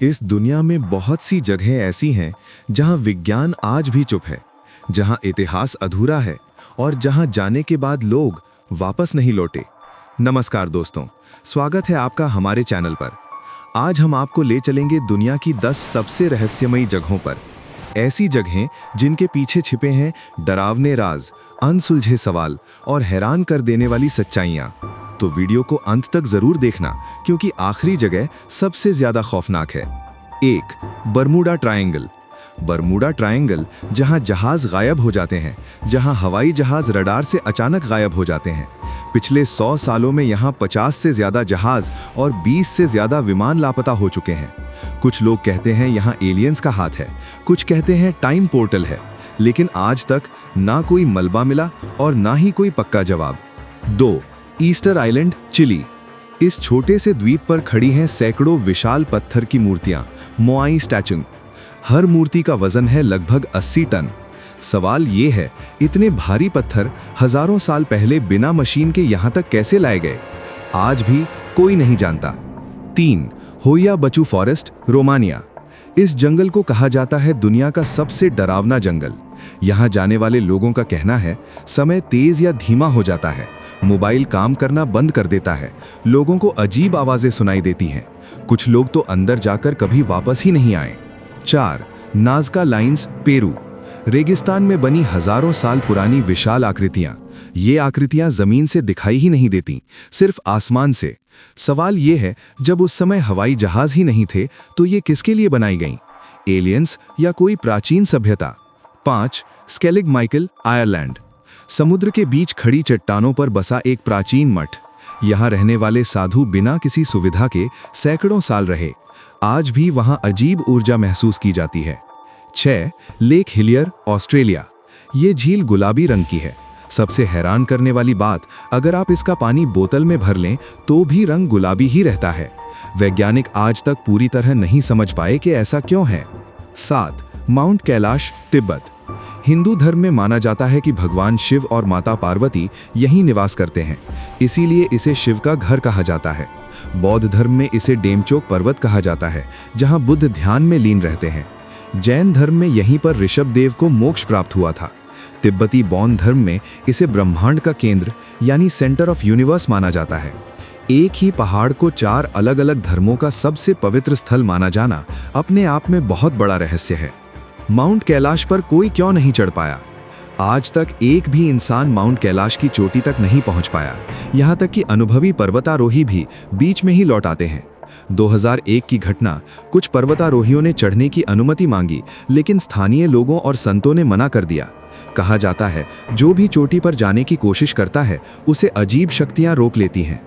इस दुनिया में बहुत सी जगहें ऐसी हैं जहां विज्ञान आज भी चुप है, जहां इतिहास अधूरा है और जहां जाने के बाद लोग वापस नहीं लौटे। नमस्कार दोस्तों, स्वागत है आपका हमारे चैनल पर। आज हम आपको ले चलेंगे दुनिया की 10 सबसे रहस्यमयी जगहों पर। ऐसी जगहें जिनके पीछे छिपे हैं डरावने राज, अनसुलझे सवाल और हैरान कर देने वाली सच्चाइयां। तो वीडियो को अंत तक जरूर देखना, क्योंकि आखिरी जगह सबसे ज्यादा खौफनाक है। 1. Bermuda triangle. बरमूडा ट्रायंगल जहां जहाज गायब हो जाते हैं, जहां हवाई जहाज रडार से अचानक गायब हो जाते हैं। पिछले 100 सालों में यहां 50 से ज्यादा जहाज और 20 से ज्यादा विमान लापता हो चुके हैं। कुछ लोग कहते हैं यहां एलियंस का हाथ है, कुछ कहते हैं टाइम पोर्टल है, लेकिन आज तक ना कोई मलबा मिला और ना ही कोई पक्का जवाब। 2. Easter Island, Chile. इस छोटे से द्वीप पर खड़ी हैं सैकड़ों विशाल पत्थर की मूर्तियां, मोआई स्टैचू। हर मूर्ति का वजन है लगभग 80 टन। सवाल ये है, इतने भारी पत्थर हजारों साल पहले बिना मशीन के यहां तक कैसे लाए गए? आज भी कोई नहीं जानता। 3. होया बचू फॉरेस्ट, रोमानिया। इस जंगल को कहा जाता है दुनिया का सबसे डरावना जंगल। यहां जाने वाले लोगों का कहना है समय तेज या धीमा हो जाता है, मोबाइल काम करना बंद कर देता है, लोगों को अजीब आवाजें सुनाई देती हैं। कुछ लोग तो अंदर जाकर कभी वापस ही नहीं आए। 4. Nazca lines, Peru. रेगिस्तान में बनी हजारों साल पुरानी विशाल आकृतियां। ये आकृतियां जमीन से दिखाई ही नहीं देती, सिर्फ आसमान से। सवाल ये है, जब उस समय हवाई जहाज ही नहीं थे तो ये किसके लिए बनाई गईं? एलियंस या कोई प्राचीन सभ्यता? 5. स्केलिग माइकल, आयरलैंड। समुद्र के बीच खड़ी चट्टानों पर बसा एक प्राचीन मठ। यहाँ रहने वाले साधु बिना किसी सुविधा के सैकड़ों साल रहे। आज भी वहाँ अजीब ऊर्जा महसूस की जाती है। 6. Lake Hillier, Australia. ये झील गुलाबी रंग की है। सबसे हैरान करने वाली बात, अगर आप इसका पानी बोतल में भर लें तो भी रंग गुलाबी ही रहता है। वैज्ञानिक आज तक पूरी तरह नहीं समझ पाए कि ऐसा क्यों है। 7. माउंट कैलाश, तिब्बत। हिंदू धर्म में माना जाता है कि भगवान शिव और माता पार्वती यहीं निवास करते हैं, इसीलिए इसे शिव का घर कहा जाता है। बौद्ध धर्म में इसे डेमचोक पर्वत कहा जाता है, जहां बुद्ध ध्यान में लीन रहते हैं। जैन धर्म में यहीं पर ऋषभ देव को मोक्ष प्राप्त हुआ था। तिब्बती बौद्ध धर्म में इसे ब्रह्मांड का केंद्र यानी सेंटर ऑफ यूनिवर्स माना जाता है। एक ही पहाड़ को 4 अलग अलग धर्मों का सबसे पवित्र स्थल माना जाना अपने आप में बहुत बड़ा रहस्य है। माउंट कैलाश पर कोई क्यों नहीं चढ़ पाया? आज तक एक भी इंसान माउंट कैलाश की चोटी तक नहीं पहुंच पाया। यहां तक कि अनुभवी पर्वतारोही भी बीच में ही लौट आते हैं। 2001 की घटना, कुछ पर्वतारोहियों ने चढ़ने की अनुमति मांगी, लेकिन स्थानीय लोगों और संतों ने मना कर दिया। कहा जाता है जो भी चोटी पर जाने की कोशिश करता है उसे अजीब शक्तियां रोक लेती हैं।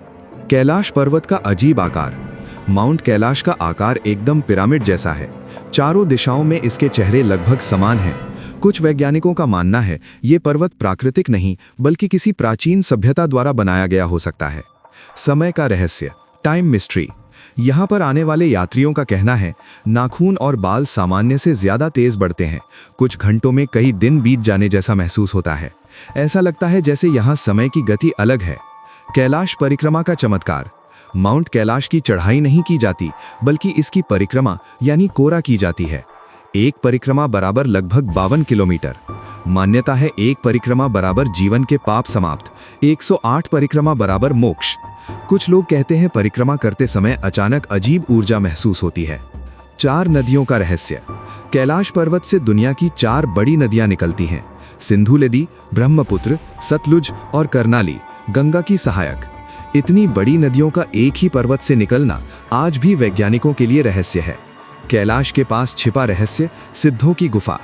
कैलाश पर्वत का अजीब आकार। माउंट कैलाश का आकार एकदम पिरामिड जैसा है। चारों दिशाओं में इसके चेहरे लगभग समान हैं। कुछ वैज्ञानिकों का मानना है ये पर्वत प्राकृतिक नहीं बल्कि किसी प्राचीन सभ्यता द्वारा बनाया गया हो सकता है। समय का रहस्य, टाइम मिस्ट्री। यहाँ पर आने वाले यात्रियों का कहना है नाखून और बाल सामान्य से ज्यादा तेज बढ़ते हैं। कुछ घंटों में कई दिन बीत जाने जैसा महसूस होता है। ऐसा लगता है जैसे यहाँ समय की गति अलग है। कैलाश परिक्रमा का चमत्कार। माउंट कैलाश की चढ़ाई नहीं की जाती बल्कि इसकी परिक्रमा यानी कोरा की जाती है। एक परिक्रमा बराबर लगभग 52 किलोमीटर। मान्यता है एक परिक्रमा बराबर जीवन के पाप समाप्त, 108 परिक्रमा बराबर मोक्ष। कुछ लोग कहते हैं परिक्रमा करते समय अचानक अजीब ऊर्जा महसूस होती है। 4 नदियों का रहस्य। कैलाश पर्वत से दुनिया की 4 बड़ी नदियां निकलती हैं, सिंधु नदी, ब्रह्मपुत्र, सतलुज और कर्नाली, गंगा की सहायक। इतनी बड़ी नदियों का एक ही पर्वत से निकलना आज भी वैज्ञानिकों के लिए रहस्य है। कैलाश के पास छिपा रहस्य, सिद्धों की गुफा।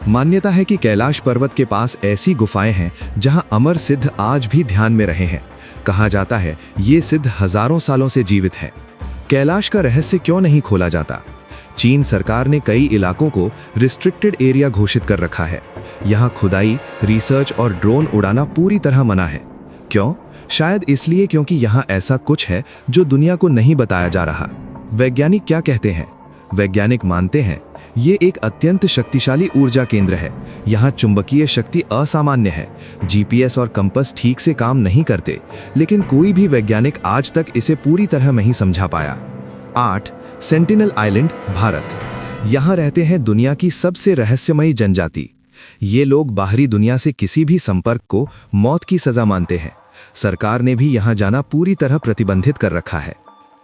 मान्यता है कि कैलाश पर्वत के पास ऐसी गुफाएं हैं जहां अमर सिद्ध आज भी ध्यान में रहे हैं। कहा जाता है ये सिद्ध हजारों सालों से जीवित हैं। कैलाश का रहस्य क्यों नहीं खोला जाता? चीन सरकार ने कई इलाकों को रिस्ट्रिक्टेड एरिया घोषित कर रखा है। यहाँ खुदाई, रिसर्च और ड्रोन उड़ाना पूरी तरह मना है। क्यों? शायद इसलिए क्योंकि यहाँ ऐसा कुछ है जो दुनिया को नहीं बताया जा रहा। वैज्ञानिक क्या कहते हैं? वैज्ञानिक मानते हैं ये एक अत्यंत शक्तिशाली ऊर्जा केंद्र है। यहाँ चुंबकीय शक्ति असामान्य है। जीपीएस और कंपास ठीक से काम नहीं करते, लेकिन कोई भी वैज्ञानिक आज तक इसे पूरी तरह नहीं समझा पाया। 8. Sentinel island, Bharat. यहाँ रहते हैं दुनिया की सबसे रहस्यमयी जनजाति। ये लोग बाहरी दुनिया से किसी भी संपर्क को मौत की सजा मानते हैं। सरकार ने भी यहाँ जाना पूरी तरह प्रतिबंधित कर रखा है।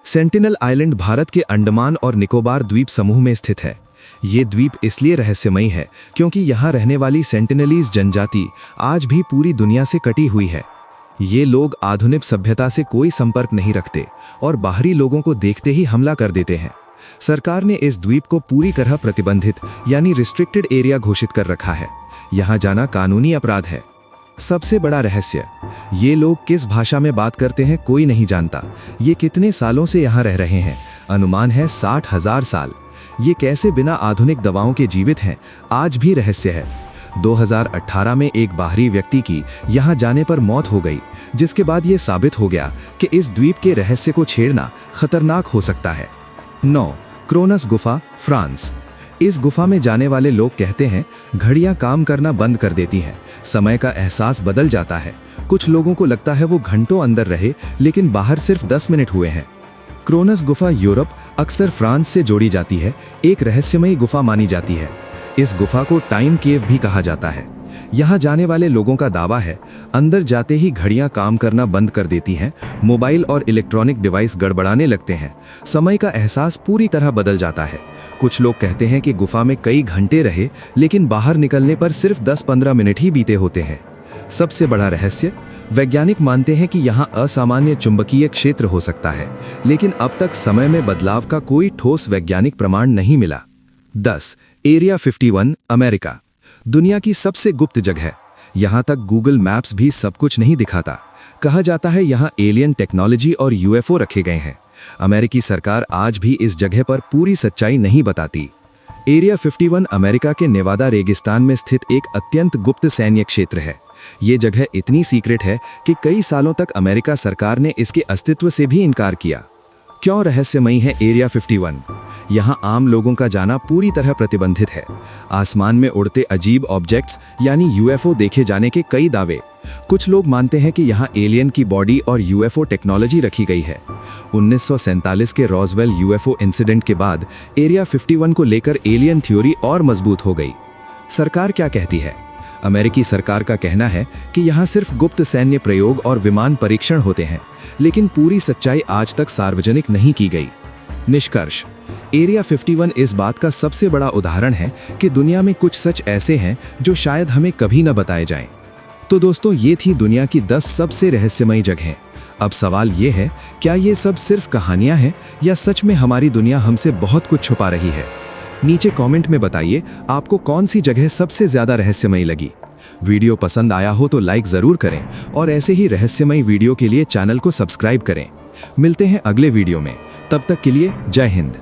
सेंटिनल आइलैंड भारत के अंडमान और निकोबार द्वीप समूह में स्थित है। ये द्वीप इसलिए रहस्यमयी है क्योंकि यहाँ रहने वाली सेंटिनलीज जनजाति आज भी पूरी दुनिया से कटी हुई है। ये लोग आधुनिक सभ्यता से कोई संपर्क नहीं रखते और बाहरी लोगों को देखते ही हमला कर देते हैं। सरकार ने इस द्वीप को पूरी तरह प्रतिबंधित यानी रिस्ट्रिक्टेड एरिया घोषित कर रखा है। यहाँ जाना कानूनी अपराध है। सबसे बड़ा रहस्य, ये लोग किस भाषा में बात करते हैं कोई नहीं जानता। ये कितने सालों से यहाँ रह रहे हैं, अनुमान है 60,000 साल। ये कैसे बिना आधुनिक दवाओं के जीवित हैं, आज भी रहस्य है। 2018 में एक बाहरी व्यक्ति की यहाँ जाने पर मौत हो गई, जिसके बाद ये साबित हो गया कि इस द्वीप के रहस्य को छेड़ना खतरनाक हो सकता है। 9. क्रोनस गुफा, फ्रांस। इस गुफा में जाने वाले लोग कहते हैं घड़ियां काम करना बंद कर देती हैं, समय का एहसास बदल जाता है। कुछ लोगों को लगता है वो घंटों अंदर रहे, लेकिन बाहर सिर्फ 10 मिनट हुए हैं। क्रोनस गुफा यूरोप, अक्सर फ्रांस से जोड़ी जाती है, एक रहस्यमयी गुफा मानी जाती है। इस गुफा को टाइम केव भी कहा जाता है। यहाँ जाने वाले लोगों का दावा है अंदर जाते ही घड़ियां काम करना बंद कर देती हैं, मोबाइल और इलेक्ट्रॉनिक डिवाइस गड़बड़ाने लगते हैं, समय का एहसास पूरी तरह बदल जाता है। कुछ लोग कहते हैं कि गुफा में कई घंटे रहे, लेकिन बाहर निकलने पर सिर्फ 10-15 मिनट ही बीते होते हैं। सबसे बड़ा रहस्य, वैज्ञानिक मानते हैं कि यहाँ असामान्य चुंबकीय क्षेत्र हो सकता है, लेकिन अब तक समय में बदलाव का कोई ठोस वैज्ञानिक प्रमाण नहीं मिला। 10. Area 51, America. दुनिया की सबसे गुप्त जगह। यहाँ तक गूगल मैप्स भी सब कुछ नहीं दिखाता। कहा जाता है यहाँ एलियन टेक्नोलॉजी और यूएफओ रखे गए हैं। अमेरिकी सरकार आज भी इस जगह पर पूरी सच्चाई नहीं बताती। एरिया 51 अमेरिका के नेवादा रेगिस्तान में स्थित एक अत्यंत गुप्त सैन्य क्षेत्र है। ये जगह इतनी सीक्रेट है कि कई सालों तक अमेरिका सरकार ने इसके अस्तित्व से भी इनकार किया। क्यों रहस्यमयी है एरिया 51? यहाँ आम लोगों का जाना पूरी तरह प्रतिबंधित है। आसमान में उड़ते अजीब ऑब्जेक्ट्स यानी यूएफओ देखे जाने के कई दावे। कुछ लोग मानते हैं कि यहाँ एलियन की बॉडी और यूएफओ टेक्नोलॉजी रखी गई है। 1947 के रॉसवेल यूएफओ इंसिडेंट के बाद एरिया 51 को लेकर एलियन थ्योरी और मजबूत हो गई। सरकार क्या कहती है? अमेरिकी सरकार का कहना है कि यहाँ सिर्फ गुप्त सैन्य प्रयोग और विमान परीक्षण होते हैं, लेकिन पूरी सच्चाई आज तक सार्वजनिक नहीं की गई। निष्कर्ष, एरिया 51 इस बात का सबसे बड़ा उदाहरण है कि दुनिया में कुछ सच ऐसे हैं जो शायद हमें कभी न बताए जाएं। तो दोस्तों, ये थी दुनिया की 10 सबसे रहस्यमयी जगहें। अब सवाल ये है, क्या ये सब सिर्फ कहानियां हैं या सच में हमारी दुनिया हमसे बहुत कुछ छुपा रही है? नीचे कमेंट में बताइए आपको कौन सी जगह सबसे ज्यादा रहस्यमयी लगी। वीडियो पसंद आया हो तो लाइक जरूर करें और ऐसे ही रहस्यमयी वीडियो के लिए चैनल को सब्सक्राइब करें। मिलते हैं अगले वीडियो में, तब तक के लिए जय हिंद।